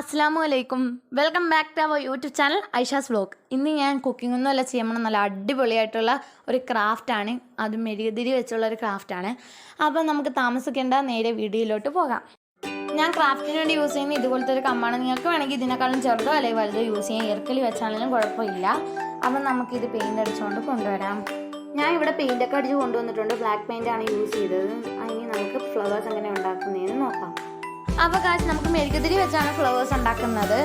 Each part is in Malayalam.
അസ്സലാമുഅലൈക്കും welcome back to our YouTube channel Aisha's vlog. ഇന്ന് ഞാൻ കുക്കിംഗ് ഒന്നുമല്ല ചെയ്യുമ്പോൾ നല്ല അടിപൊളിയായിട്ടുള്ള ഒരു ക്രാഫ്റ്റാണ്, അത് മെഴുകുതിരി വെച്ചുള്ള ഒരു ക്രാഫ്റ്റാണ്. അപ്പോൾ നമുക്ക് താമസിക്കേണ്ട നേരെ വീഡിയോയിലോട്ട് പോകാം. ഞാൻ ക്രാഫ്റ്റിന് വേണ്ടി യൂസ് ചെയ്യുന്ന ഇതുപോലത്തെ ഒരു കമ്പാണ്. നിങ്ങൾക്ക് വേണമെങ്കിൽ ഇതിനേക്കാളും ചെറുതോ അല്ലെങ്കിൽ വലുതോ യൂസ് ചെയ്യാം, ഇറക്കലി വെച്ചാലും കുഴപ്പമില്ല. അപ്പം നമുക്കിത് പെയിൻ്റ് അടിച്ചുകൊണ്ട് കൊണ്ടുവരാം. ഞാൻ ഇവിടെ പെയിൻ്റൊക്കെ അടിച്ച് കൊണ്ടുവന്നിട്ടുണ്ട്. ബ്ലാക്ക് പെയിൻ്റാണ് യൂസ് ചെയ്തത്. അതിന് നമുക്ക് ഫ്ലവേഴ്സ് എങ്ങനെ ഉണ്ടാക്കുന്നതെന്ന് നോക്കാം. അപ്പോൾ നമുക്ക് മെഴുകുതിരി വെച്ചാണ് ഫ്ലവേഴ്സ് ഉണ്ടാക്കുന്നത്.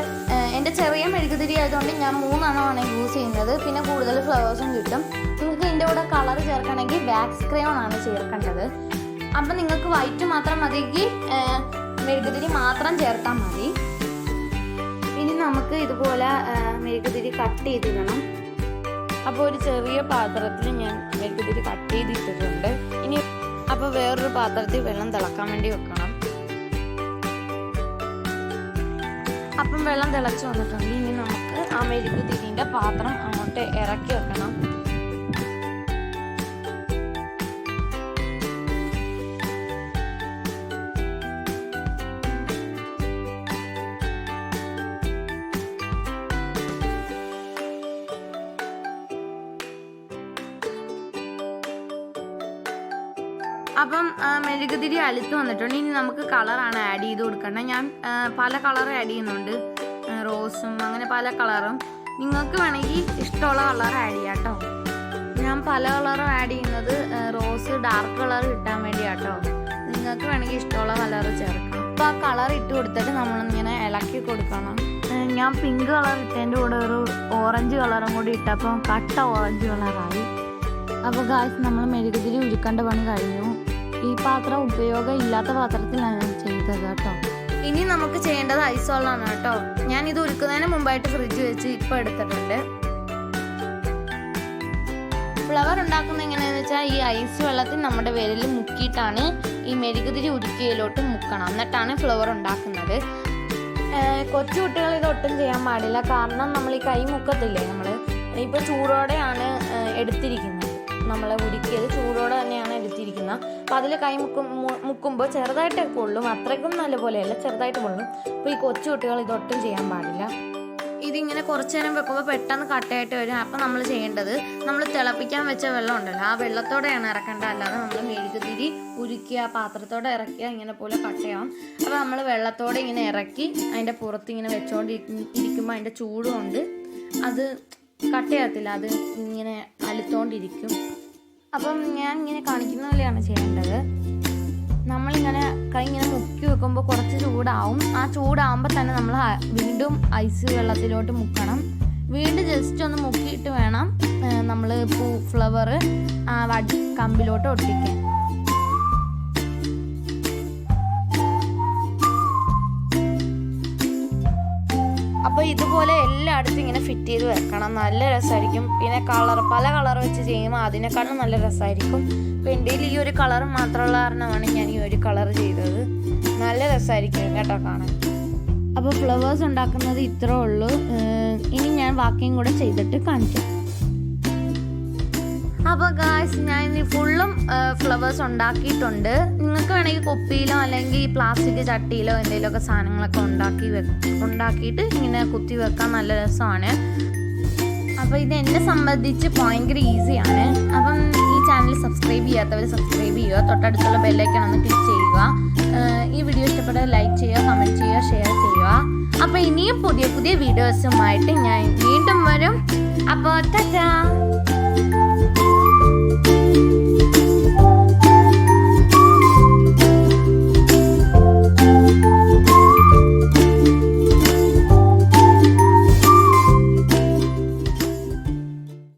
എൻ്റെ ചെറിയ മെഴുകുതിരി ആയതുകൊണ്ട് ഞാൻ 3 എണ്ണമാണ് യൂസ് ചെയ്യുന്നത്. പിന്നെ കൂടുതൽ ഫ്ലവേഴ്സും കിട്ടും. നിങ്ങൾക്ക് ഇതിൻ്റെ കൂടെ കളർ ചേർക്കണമെങ്കിൽ വാക്സ് ക്രയോൺ ആണ് ചേർക്കേണ്ടത്. അപ്പം നിങ്ങൾക്ക് വൈറ്റ് മാത്രം മതിയെങ്കിൽ മെഴുകുതിരി മാത്രം ചേർത്താൽ മതി. ഇനി നമുക്ക് ഇതുപോലെ മെഴുകുതിരി കട്ട് ചെയ്തിടണം. അപ്പോൾ ഒരു ചെറിയ പാത്രത്തിൽ ഞാൻ മെഴുകുതിരി കട്ട് ചെയ്തിട്ടിട്ടുണ്ട്. ഇനി അപ്പോൾ വേറൊരു പാത്രത്തിൽ വെള്ളം തിളക്കാൻ വേണ്ടി വെക്കണം. അപ്പം വെള്ളം തിളച്ച് വന്നിട്ടുണ്ട്. ഇനി നമുക്ക് ആ മെഴുകുതിരിൻ്റെ പാത്രം അങ്ങോട്ട് ഇറക്കി വെക്കണം. അപ്പം മെഴുകുതിരി അലുത്ത് വന്നിട്ടുണ്ട്. ഇനി നമുക്ക് കളറാണ് ആഡ് ചെയ്ത് കൊടുക്കേണ്ടത്. ഞാൻ പല കളർ ആഡ് ചെയ്യുന്നുണ്ട്, റോസും അങ്ങനെ പല കളറും. നിങ്ങൾക്ക് വേണമെങ്കിൽ ഇഷ്ടമുള്ള കളർ ആഡ് ചെയ്യാം കേട്ടോ. ഞാൻ പല കളറും ആഡ് ചെയ്യുന്നത് റോസ് ഡാർക്ക് കളർ കിട്ടാൻ വേണ്ടിയാട്ടോ. നിങ്ങൾക്ക് വേണമെങ്കിൽ ഇഷ്ടമുള്ള കളർ ചേർക്കാം. അപ്പോൾ ആ കളർ ഇട്ട് കൊടുത്തിട്ട് നമ്മളിങ്ങനെ ഇളക്കി കൊടുക്കണം. ഞാൻ പിങ്ക് കളർ ഇട്ടതിൻ്റെ കൂടെ ഒരു ഓറഞ്ച് കളറും കൂടി ഇട്ടപ്പോൾ കട്ട ഓറഞ്ച് കളറായി. അപ്പോൾ ഗായ്സ് നമ്മൾ മെഴുകുതിരി ഉരുക്കേണ്ട പണി കഴിഞ്ഞു. ഈ പാത്രം ഉപയോഗം ഇല്ലാത്ത പാത്രത്തിലാണ് ഞാൻ ചെയ്തത് കേട്ടോ. ഇനി നമുക്ക് ചെയ്യേണ്ടത് ഐസോളാണ് കേട്ടോ. ഞാൻ ഇത് ഉരുക്കുന്നതിന് മുമ്പായിട്ട് ഫ്രിഡ്ജ് വെച്ച് ഇപ്പോൾ എടുത്തിട്ടുണ്ട്. ഫ്ലവർ ഉണ്ടാക്കുന്നത് എങ്ങനെയാണെന്ന് വെച്ചാൽ ഈ ഐസ് വെള്ളത്തിൽ നമ്മുടെ വിരലിൽ മുക്കിയിട്ടാണ് ഈ മെഴുകുതിരി ഉരുക്കിയതിലോട്ട് മുക്കണം. എന്നിട്ടാണ് ഫ്ലവർ ഉണ്ടാക്കുന്നത്. കൊച്ചു കുട്ടികൾ ഇത് ഒട്ടും ചെയ്യാൻ പാടില്ല. കാരണം നമ്മൾ ഈ കൈ മുക്കത്തില്ലേ, നമ്മൾ ഇപ്പോൾ ചൂടോടെയാണ് എടുത്തിരിക്കുന്നത്. നമ്മളെ ഉരുക്കിയത് ചൂടോടെ തന്നെയാണ് എടുത്തിരിക്കുന്നത്. അപ്പോൾ അതിൽ കൈ മുക്കുമ്പോൾ ചെറുതായിട്ട് പൊള്ളും, അത്രയ്ക്കും നല്ല പോലെയല്ല, ചെറുതായിട്ട് പൊള്ളും. അപ്പോൾ ഈ കൊച്ചു കുട്ടികൾ ഇതൊട്ടും ചെയ്യാൻ പാടില്ല. ഇതിങ്ങനെ കുറച്ച് നേരം വെക്കുമ്പോൾ പെട്ടെന്ന് കട്ടയായിട്ട് വരും. അപ്പോൾ നമ്മൾ ചെയ്യേണ്ടത്, നമ്മൾ തിളപ്പിക്കാൻ വെച്ച വെള്ളം ഉണ്ടല്ലോ, ആ വെള്ളത്തോടെയാണ് ഇറക്കേണ്ടത്. അല്ലാതെ നമ്മൾ മെഴുകുതിരി ഉരുക്കിയ പാത്രത്തോടെ ഇറക്കിയാൽ ഇങ്ങനെ പോലെ കട്ടയാവും. അപ്പോൾ നമ്മൾ വെള്ളത്തോടെ ഇങ്ങനെ ഇറക്കി അതിൻ്റെ പുറത്ത് ഇങ്ങനെ വെച്ചുകൊണ്ടിരിക്കുമ്പോൾ അതിൻ്റെ ചൂടുകൊണ്ട് അത് കട്ടയാകത്തില്ല, അത് ഇങ്ങനെ അലുത്തോണ്ടിരിക്കും. അപ്പം ഞാൻ ഇങ്ങനെ കാണിക്കുന്ന പോലെയാണ് ചെയ്യേണ്ടത്. നമ്മളിങ്ങനെ കൈ ഇങ്ങനെ മുക്കി വെക്കുമ്പോൾ കുറച്ച് ചൂടാവും. ആ ചൂടാവുമ്പോൾ തന്നെ നമ്മൾ വീണ്ടും ഐസ് വെള്ളത്തിലോട്ട് മുക്കണം. വീണ്ടും ജസ്റ്റ് ഒന്ന് മുക്കിയിട്ട് വേണം നമ്മൾ ഫ്ലവർ കമ്പിലോട്ട് ഒട്ടിക്കാൻ. അപ്പോൾ ഇതുപോലെ എല്ലായിടത്തും ഇങ്ങനെ ഫിറ്റ് ചെയ്ത് വെക്കണം. നല്ല രസമായിരിക്കും. പിന്നെ പല കളർ വെച്ച് ചെയ്യുമ്പോൾ അതിനേക്കാളും നല്ല രസമായിരിക്കും. അപ്പോൾ എൻ്റെ ഈ ഒരു കളർ മാത്രമുള്ള കാരണമാണ് ഞാൻ ഈ ഒരു കളർ ചെയ്തത്. നല്ല രസമായിരിക്കും കേട്ടോ കാണാൻ. അപ്പോൾ ഫ്ലവേഴ്സ് ഉണ്ടാക്കുന്നത് ഇത്രേ ഉള്ളൂ. ഇനി ഞാൻ ബാക്കിയും കൂടെ ചെയ്തിട്ട് കാണിക്കാം. അപ്പോൾ ഗായ്സ് ഞാൻ ഇനി ഫുള്ളും ഫ്ലവേഴ്സ് ഉണ്ടാക്കിയിട്ടുണ്ട്. നിങ്ങൾക്ക് വേണമെങ്കിൽ കുപ്പിയിലോ അല്ലെങ്കിൽ പ്ലാസ്റ്റിക് ചട്ടിയിലോ എന്തെങ്കിലുമൊക്കെ സാധനങ്ങളൊക്കെ ഉണ്ടാക്കിയിട്ട് ഇങ്ങനെ കുത്തി വെക്കാൻ നല്ല രസമാണ്. അപ്പോൾ ഇത് എന്നെ സംബന്ധിച്ച് ഭയങ്കര ഈസിയാണ്. അപ്പം ഈ ചാനൽ സബ്സ്ക്രൈബ് ചെയ്യാത്തവർ സബ്സ്ക്രൈബ് ചെയ്യുക, തൊട്ടടുത്തുള്ള ബെല്ലൈക്കൺ ഒന്ന് ക്ലിക്ക് ചെയ്യുക. ഈ വീഡിയോ ഇഷ്ടപ്പെട്ടാൽ ലൈക്ക് ചെയ്യുക, കമൻറ്റ് ചെയ്യുക, ഷെയർ ചെയ്യുക. അപ്പോൾ ഇനിയും പുതിയ വീഡിയോസുമായിട്ട് ഞാൻ വീണ്ടും വരും. അപ്പോൾ